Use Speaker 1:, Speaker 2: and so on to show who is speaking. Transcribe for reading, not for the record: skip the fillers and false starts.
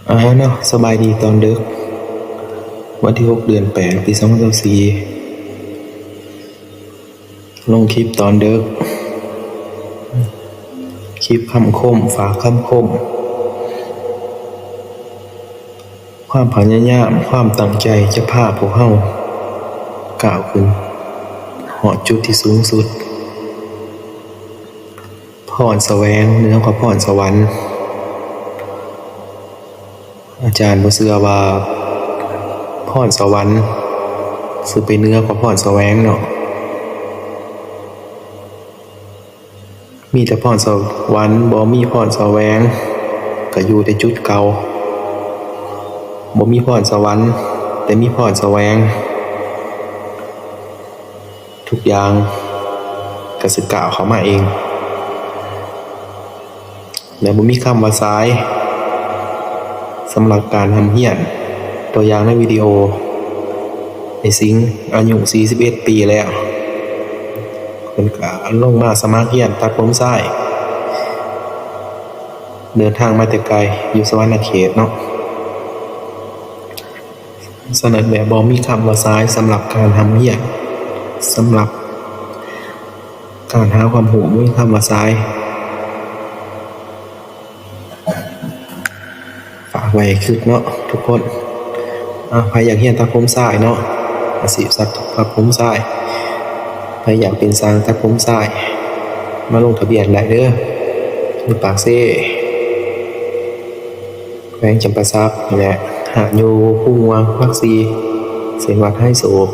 Speaker 1: เนาะสบายดีตอนดึกวันที่6 เดือน 8 ปี 2024ลงคลิปตอนดึกคลิปคำคมฝากคำคมความพยายามความตั้งใจจะพาพวกเฮาก้าวขึ้นหอดจุดที่สูงสุดพรแสวงเหนือกว่าพรสวรรค์อาจารย์บ่เชื่อว่าพรสวรรค์สิไปเหนือกว่าพรแสวงเนาะมีแต่พรสวรรค์บ่มีพรแสวงก็อยู่แต่จุดเก่าบ่มีพรสวรรค์แต่มีพรแสวงทุกอย่างก็สิก้าวเข้ามาเองและบ่มีคำว่าสายสำหรับการทำเฮียนตัวอย่างในวิดีโอไอ้สิงห์อายุ41 ปีแล้วเพิ่นก็ลงมาสมัครเฮียนตัดผมทรายเดินทางมาแต่ไกลอยู่สวรรณเขตเนาะฉะนั้นแบบบ่มีคำว่าสายสำหรับการทำเฮียนสำหรับการหาความรู้บ่มีคำว่าสายฝากไว้คิดเนาะทุกคนใครอยากเฮียนตัดผมทรายเนาะอาชีพตัดผมทรายใครอยากเป็นช่างตัดผมทรายมาลงทะเบียนได้เด้ออยู่ปากเซ่แขวงจำปาสักนี่แหละหากอยู่ภูเมืองภาค 4 เส้นวัดไฮโศก